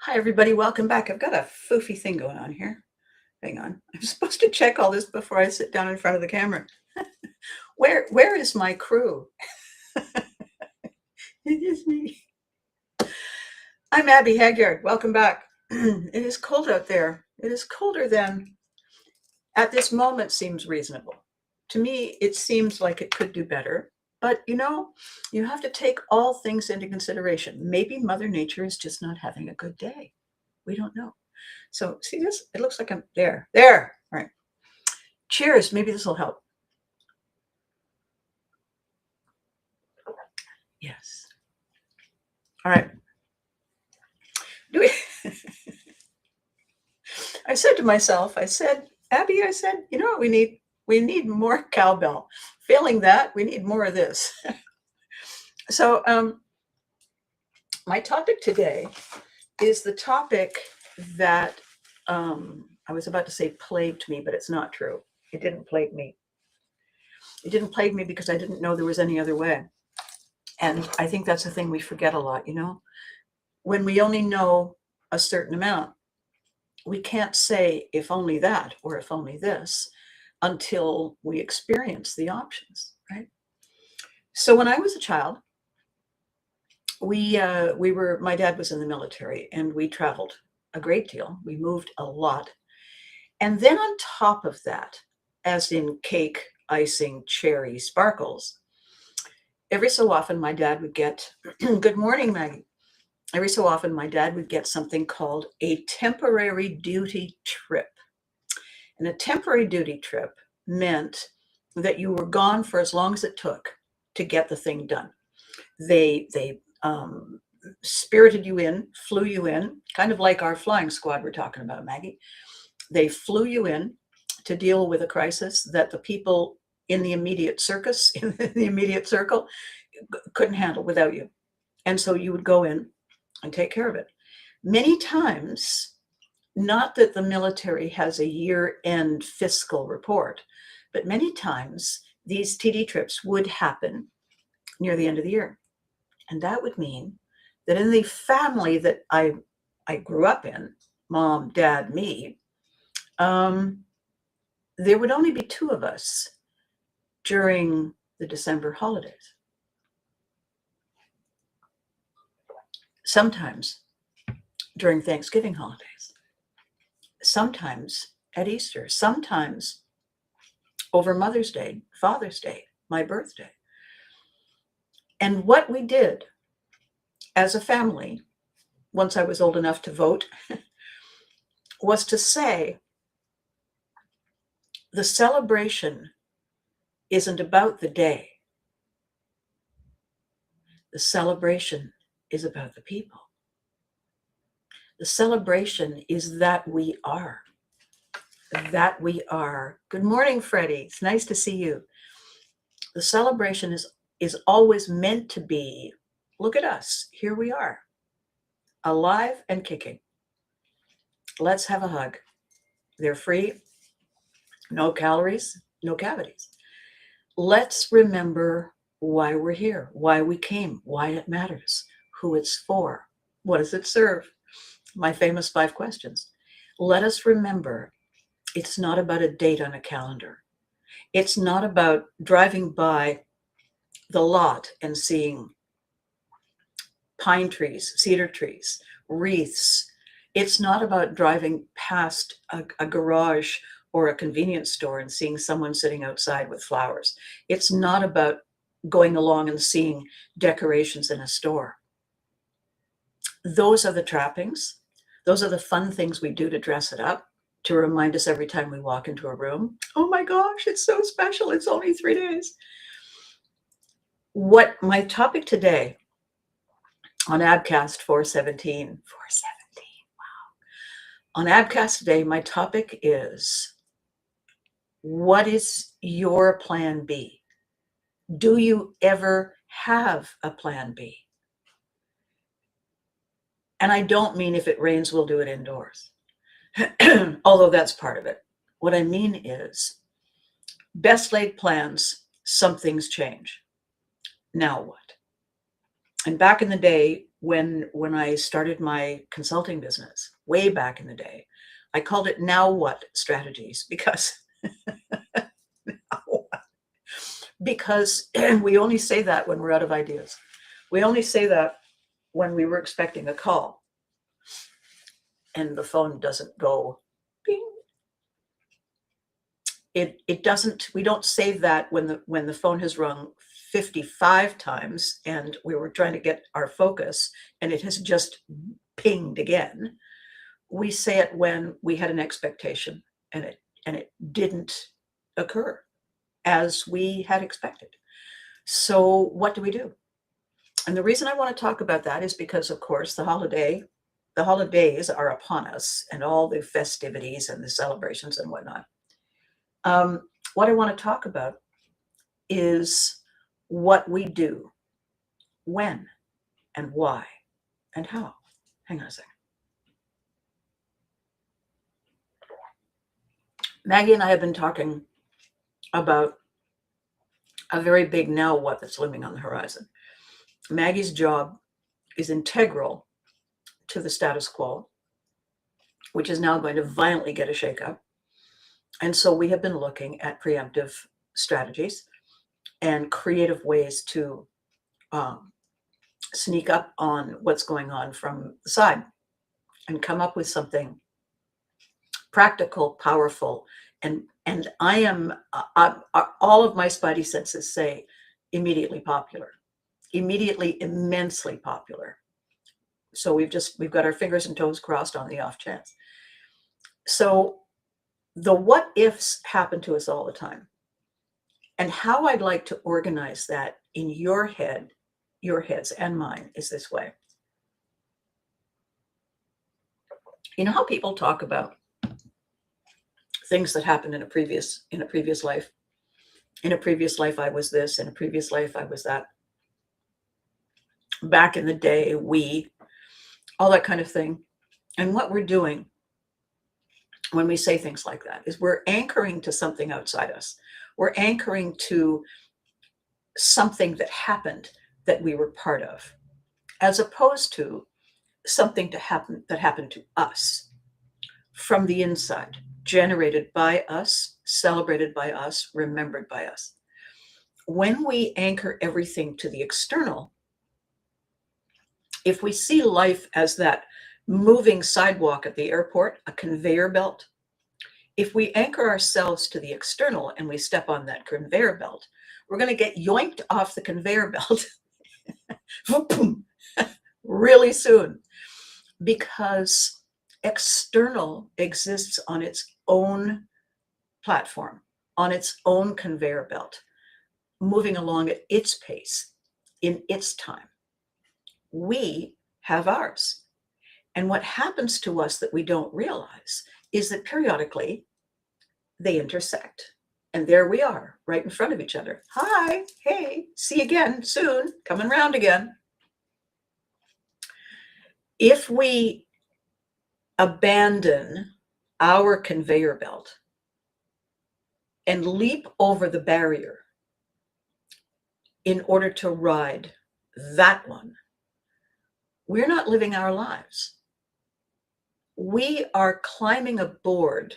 Hi, everybody. Welcome back. I've got a foofy thing going on here. Hang on. I'm supposed to check all this before I sit down in front of the camera. Where is my crew? It is me. I'm Abby Hagyard. Welcome back. It is cold out there. It is colder than at this moment seems reasonable. To me, it seems like it could do better. But you have to take all things into consideration. Maybe Mother Nature is just not having a good day. We don't know. So see this? It looks like I'm there. There. All right. Cheers. Maybe this will help. Yes. All right. Do we? I said to myself, Abby, you know what we need? We need more cowbell. Failing that, we need more of this. So my topic today is the topic that I was about to say plagued me, but it's not true. It didn't plague me. It didn't plague me because I didn't know there was any other way. And I think that's the thing we forget a lot, when we only know a certain amount, we can't say if only that or if only this until we experience the options, right? So when I was a child, my dad was in the military and we traveled a great deal. We moved a lot. And then on top of that, as in cake, icing, cherry, sparkles, every so often my dad would get, good morning, Maggie. Every so often my dad would get something called a temporary duty trip. And a temporary duty trip meant that you were gone for as long as it took to get the thing done. They spirited you in, flew you in, kind of like our flying squad we're talking about, Maggie. They flew you in to deal with a crisis that the people in the immediate circus, in the immediate circle, couldn't handle without you. And so you would go in and take care of it. Many times, not that the military has a year-end fiscal report, but many times these TD trips would happen near the end of the year. And that would mean that in the family that I grew up in, mom, dad, me, there would only be two of us during the December holidays. Sometimes during Thanksgiving holidays, sometimes at Easter, sometimes over Mother's Day, Father's Day, my birthday. And what we did as a family, once I was old enough to vote, was to say, the celebration isn't about the day. The celebration is about the people. The celebration is that we are. That we are. Good morning, Freddie. It's nice to see you. The celebration is always meant to be, look at us, here we are, alive and kicking. Let's have a hug. They're free, no calories, no cavities. Let's remember why we're here, why we came, why it matters, who it's for, what does it serve? My famous 5 questions. Let us remember it's not about a date on a calendar. It's not about driving by the lot and seeing pine trees, cedar trees, wreaths. It's not about driving past a garage or a convenience store and seeing someone sitting outside with flowers. It's not about going along and seeing decorations in a store. Those are the trappings. Those are the fun things we do to dress it up, to remind us every time we walk into a room, oh my gosh, it's so special. It's only 3 days. What my topic today on ABCAST 417, wow. On ABCAST today, my topic is, what is your plan B? Do you ever have a plan B? And I don't mean if it rains, we'll do it indoors, although that's part of it. What I mean is, best laid plans, some things change. Now what? And back in the day, when I started my consulting business way back in the day. I called it Now What Strategies because because we only say that when we're out of ideas. We only say that when we were expecting a call and the phone doesn't go ping. It doesn't, we don't say that when the phone has rung 55 times and we were trying to get our focus and it has just pinged again. We say it when we had an expectation and it didn't occur as we had expected. So what do we do? And the reason I want to talk about that is because, of course, the holidays are upon us and all the festivities and the celebrations and whatnot. What I want to talk about is what we do, when, and why, and how. Hang on a second. Maggie and I have been talking about a very big now what that's looming on the horizon. Maggie's job is integral to the status quo, which is now going to violently get a shakeup. And so we have been looking at preemptive strategies and creative ways to sneak up on what's going on from the side and come up with something practical, powerful, and I am all of my spidey senses say immediately popular, immediately immensely popular. So we've got our fingers and toes crossed on the off chance. So the what ifs happen to us all the time. And how I'd like to organize that in your head, your heads and mine, is this way. You know how people talk about things that happened in a previous life? In a previous life, I was this. In a previous life, I was that. Back in the day, all that kind of thing. And what we're doing when we say things like that is we're anchoring to something outside us. We're anchoring to something that happened that we were part of, as opposed to something that happened to us from the inside, generated by us, celebrated by us, remembered by us. When we anchor everything to the external, if we see life as that moving sidewalk at the airport, a conveyor belt, if we anchor ourselves to the external and we step on that conveyor belt, we're going to get yoinked off the conveyor belt really soon, because external exists on its own platform, on its own conveyor belt, moving along at its pace, in its time. We have ours. And what happens to us that we don't realize is that periodically they intersect. And there we are, right in front of each other. Hi, hey, see you again soon, coming round again. If we abandon our conveyor belt and leap over the barrier in order to ride that one, we're not living our lives. We are climbing aboard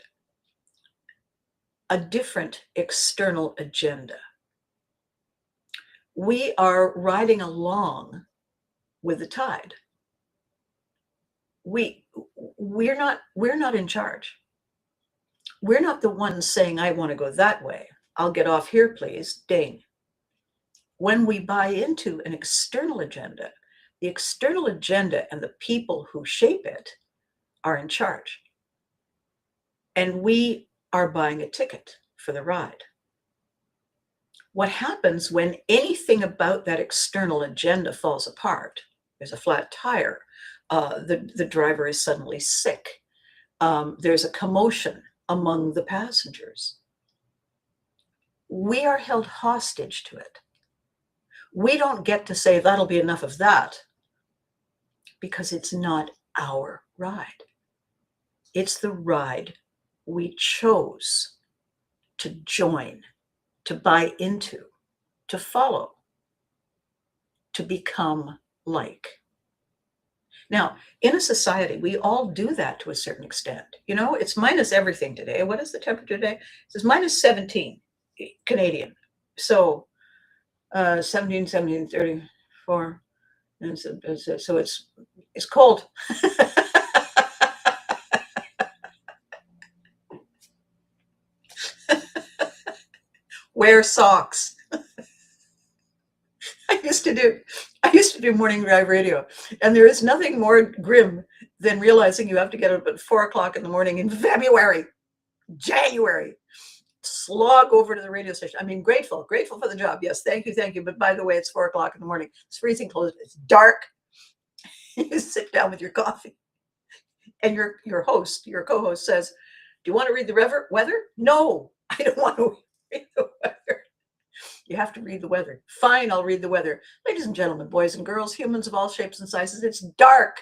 a different external agenda. We are riding along with the tide. We're not in charge. We're not the ones saying, I want to go that way. I'll get off here, please. Ding. When we buy into an external agenda, the external agenda and the people who shape it are in charge. And we are buying a ticket for the ride. What happens when anything about that external agenda falls apart? There's a flat tire. The driver is suddenly sick. There's a commotion among the passengers. We are held hostage to it. We don't get to say, that'll be enough of that, because it's not our ride. It's the ride we chose to join, to buy into, to follow, to become like. Now, in a society, we all do that to a certain extent. You know, it's minus everything today. What is the temperature today? It says minus 17 Canadian. So 17, 17, 34. And so it's cold. Wear socks. I used to do morning drive radio, and there is nothing more grim than realizing you have to get up at 4 o'clock in the morning in February, January, slog over to the radio station. I mean, grateful for the job. Yes, thank you. But by the way, it's 4 o'clock in the morning. It's freezing cold. It's dark. You sit down with your coffee, and your co-host says, "Do you want to read the weather?" No, I don't want to read the weather. You have to read the weather. Fine, I'll read the weather. Ladies and gentlemen, boys and girls, humans of all shapes and sizes, it's dark.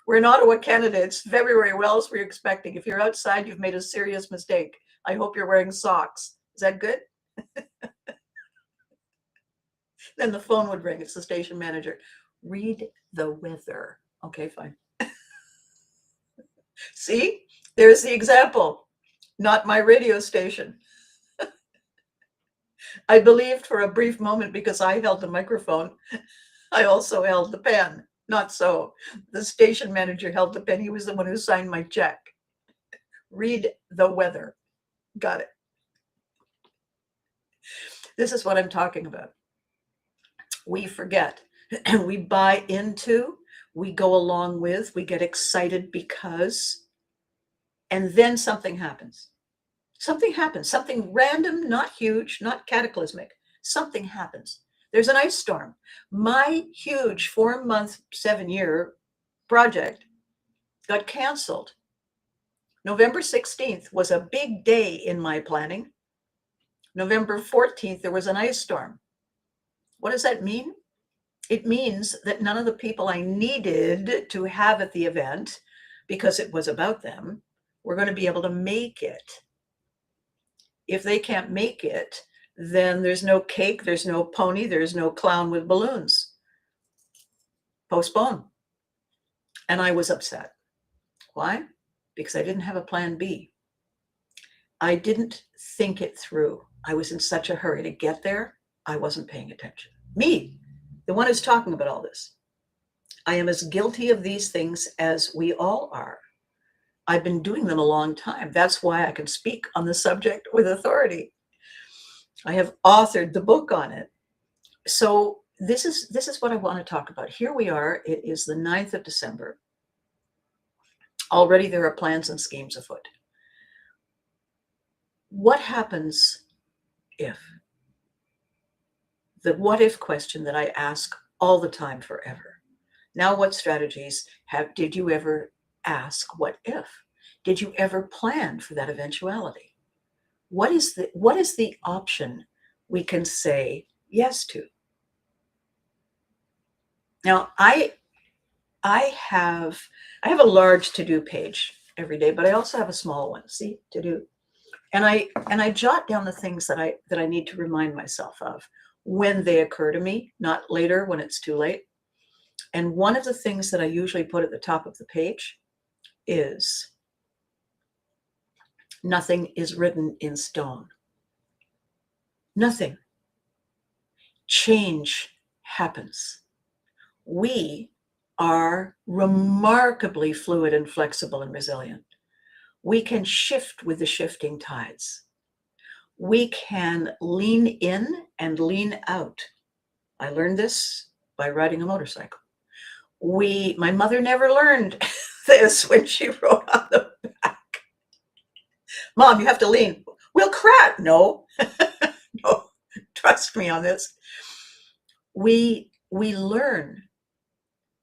We're in Ottawa, Canada. It's February. What else were you expecting? If you're outside, you've made a serious mistake. I hope you're wearing socks. Is that good? Then the phone would ring. It's the station manager. Read the weather. Okay, fine. See, there's the example. Not my radio station. I believed for a brief moment, because I held the microphone, I also held the pen. Not so. The station manager held the pen. He was the one who signed my check. Read the weather. Got it. This is what I'm talking about. We forget. We buy into, we go along with, we get excited because, and then something happens. Something happens, something random, not huge, not cataclysmic. Something happens. There's an ice storm. My huge 4-month, 7-year project got canceled. November 16th was a big day in my planning. November 14th, there was an ice storm. What does that mean? It means that none of the people I needed to have at the event, because it was about them, were going to be able to make it. If they can't make it, then there's no cake, there's no pony, there's no clown with balloons. Postpone. And I was upset. Why? Because I didn't have a plan B. I didn't think it through. I was in such a hurry to get there, I wasn't paying attention. Me, the one who's talking about all this. I am as guilty of these things as we all are. I've been doing them a long time. That's why I can speak on the subject with authority. I have authored the book on it. So this is what I want to talk about. Here we are. It is the 9th of December. Already there are plans and schemes afoot. What happens if? The what if question that I ask all the time forever. Now, what strategies did you ever ask what if? Did you ever plan for that eventuality? What is the option we can say yes to? Now, I have a large to-do page every day, but I also have a small one. See, to-do. And I jot down the things that I need to remind myself of when they occur to me, not later when it's too late. And one of the things that I usually put at the top of the page is, nothing is written in stone. Nothing. Change happens. We are remarkably fluid and flexible and resilient. We can shift with the shifting tides. We can lean in and lean out. I learned this by riding a motorcycle. My mother never learned this when she rode on the back. Mom, you have to lean. We'll crash. No, no, trust me on this. We learn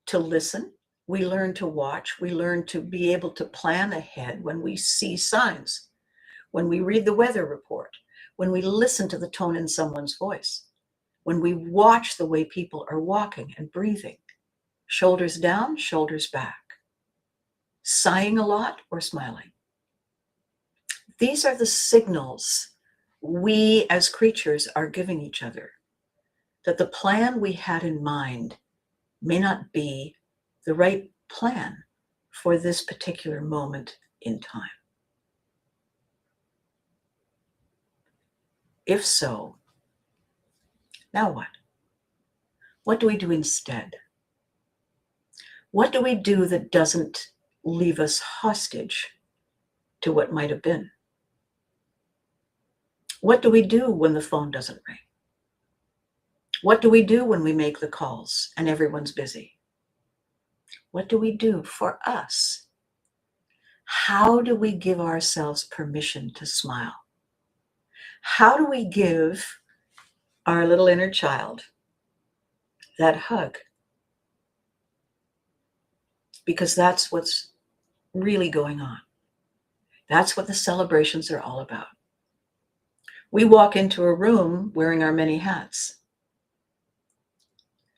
to listen. We learn to watch. We learn to be able to plan ahead when we see signs, when we read the weather report, when we listen to the tone in someone's voice, when we watch the way people are walking and breathing, shoulders down, shoulders back, sighing a lot or smiling. These are the signals we as creatures are giving each other, that the plan we had in mind may not be the right plan for this particular moment in time? If so, now what? What do we do instead? What do we do that doesn't leave us hostage to what might have been? What do we do when the phone doesn't ring? What do we do when we make the calls and everyone's busy? What do we do for us? How do we give ourselves permission to smile? How do we give our little inner child that hug? Because that's what's really going on. That's what the celebrations are all about. We walk into a room wearing our many hats.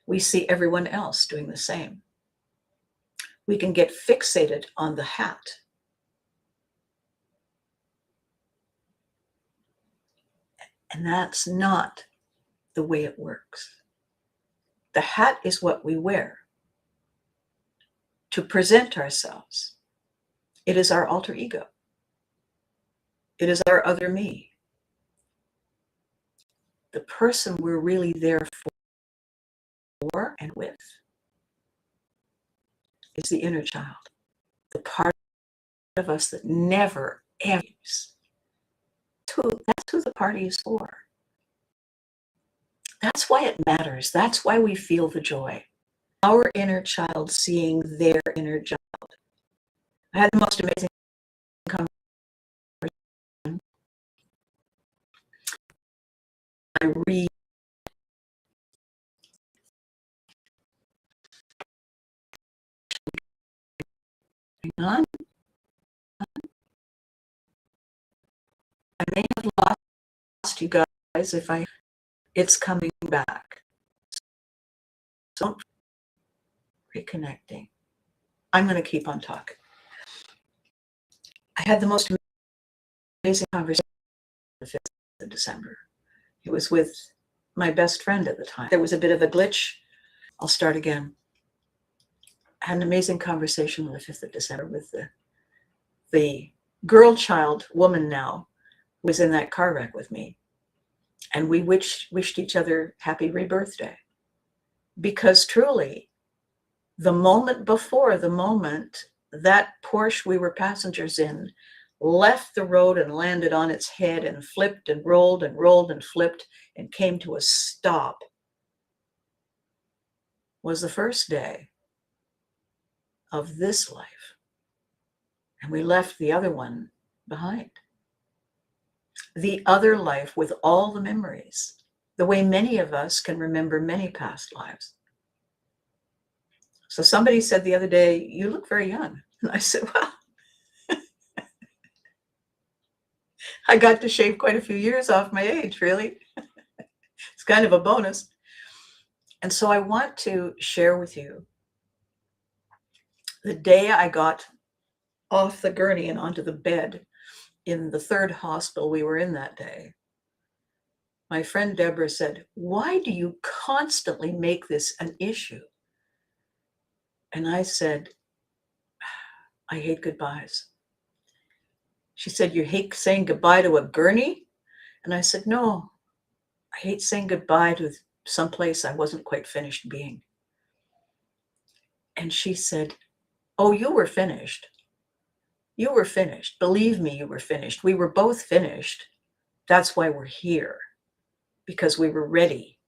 We see everyone else doing the same. We can get fixated on the hat. And that's not the way it works. The hat is what we wear to present ourselves. It is our alter ego. It is our other me. The person we're really there for and with is the inner child, the part of us that never ends. That's who the party is for. That's why it matters. That's why we feel the joy. Our inner child seeing their inner child. I had the most amazing conversation. I read. Hang on. I may have lost you guys if it's coming back. So reconnecting. I'm going to keep on talking. I had the most amazing conversation on the 5th of December. It was with my best friend at the time. There was a bit of a glitch. I'll start again. I had an amazing conversation on the 5th of December with the girl child woman now who was in that car wreck with me. And we wished each other happy rebirthday. Because truly, the moment before the moment that Porsche we were passengers in left the road and landed on its head and flipped and rolled and rolled and flipped and came to a stop was the first day of this life. And we left the other one behind. The other life with all the memories, the way many of us can remember many past lives. So somebody said the other day, "You look very young." And I said, well, I got to shave quite a few years off my age, really. It's kind of a bonus. And so I want to share with you the day I got off the gurney and onto the bed in the 3rd hospital we were in that day. My friend Deborah said, "Why do you constantly make this an issue?" And I said, "I hate goodbyes." She said, "You hate saying goodbye to a gurney?" And I said, "No, I hate saying goodbye to someplace I wasn't quite finished being." And she said, "Oh, you were finished. You were finished. Believe me, you were finished. We were both finished. That's why we're here, because we were ready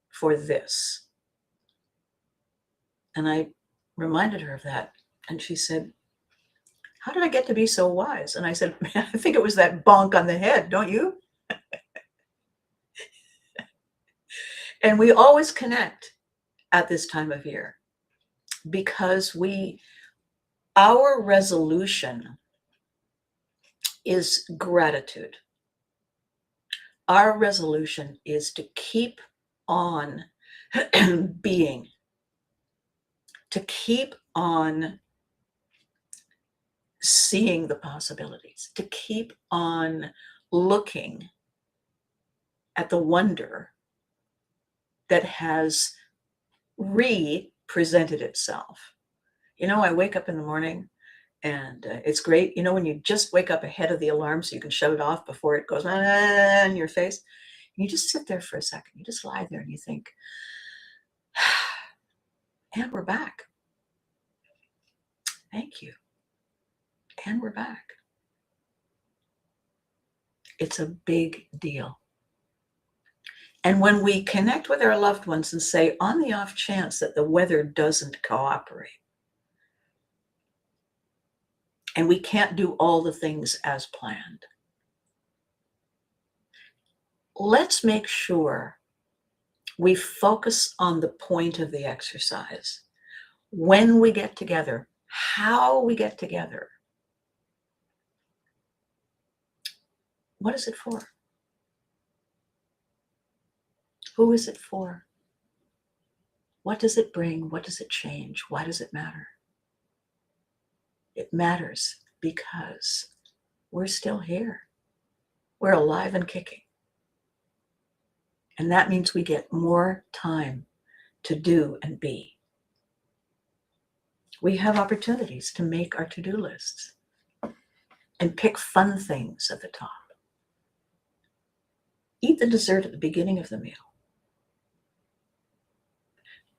for this." And I reminded her of that. And she said, "How did I get to be so wise?" And I said, "Man, I think it was that bonk on the head, don't you?" And we always connect at this time of year because our resolution is gratitude. Our resolution is to keep on being, to keep on seeing the possibilities, to keep on looking at the wonder that has re-presented itself. You know, I wake up in the morning and it's great. You know, when you just wake up ahead of the alarm so you can shut it off before it goes in your face. And you just sit there for a second. You just lie there and you think, and we're back. Thank you. And we're back. It's a big deal. And when we connect with our loved ones and say, on the off chance that the weather doesn't cooperate, and we can't do all the things as planned, let's make sure we focus on the point of the exercise. When we get together, how we get together. What is it for? Who is it for? What does it bring? What does it change? Why does it matter? It matters because we're still here. We're alive and kicking. And that means we get more time to do and be. We have opportunities to make our to-do lists and pick fun things at the top. Eat the dessert at the beginning of the meal.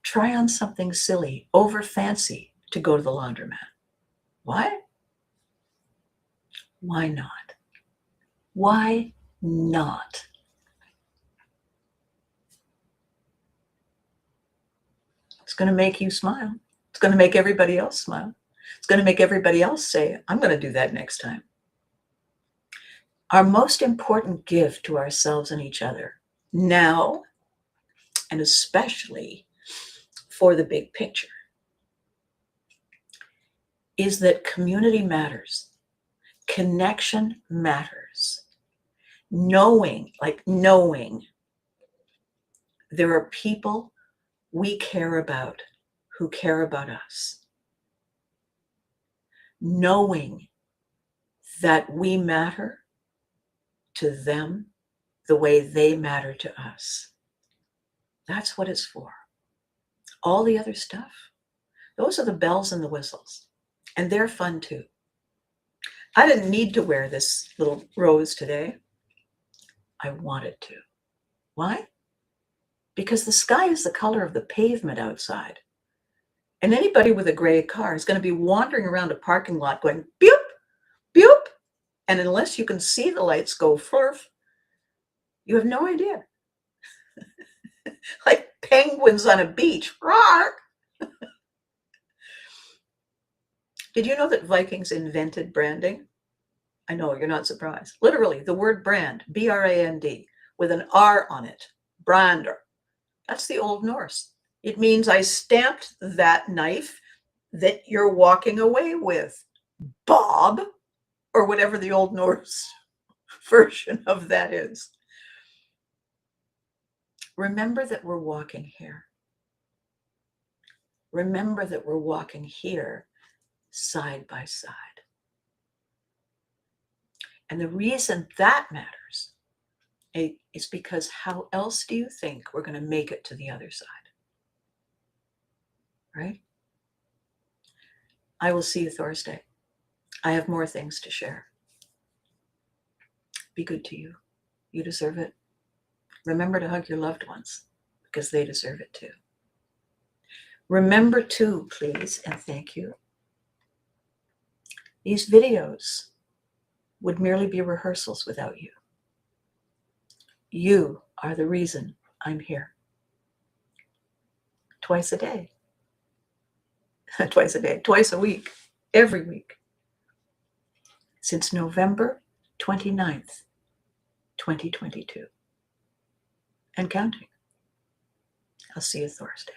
Try on something silly, over fancy to go to the laundromat. Why? Why not? Why not? It's going to make you smile. It's going to make everybody else smile. It's going to make everybody else say, I'm going to do that next time. Our most important gift to ourselves and each other now, and especially for the big picture, is that community matters. Connection matters. Knowing there are people we care about who care about us. Knowing that we matter to them the way they matter to us. That's what it's for. All the other stuff, those are the bells and the whistles. And they're fun too. I didn't need to wear this little rose today. I wanted to. Why? Because the sky is the color of the pavement outside. And anybody with a gray car is going to be wandering around a parking lot going, beep, beep. And unless you can see the lights go flurf, you have no idea. Like penguins on a beach. Roar! Did you know that Vikings invented branding? I know, you're not surprised. Literally, the word brand, B-R-A-N-D, with an R on it, brander. That's the Old Norse. It means I stamped that knife that you're walking away with, Bob, or whatever the Old Norse version of that is. Remember that we're walking here. Remember that we're walking here side by side. And the reason that matters is because how else do you think we're going to make it to the other side? Right? I will see you Thursday. I have more things to share. Be good to you. You deserve it. Remember to hug your loved ones because they deserve it too. Remember too, please, and thank you. These videos would merely be rehearsals without you. You are the reason I'm here. Twice a day. Twice a day, twice a week, every week. Since November 29th, 2022. And counting. I'll see you Thursday.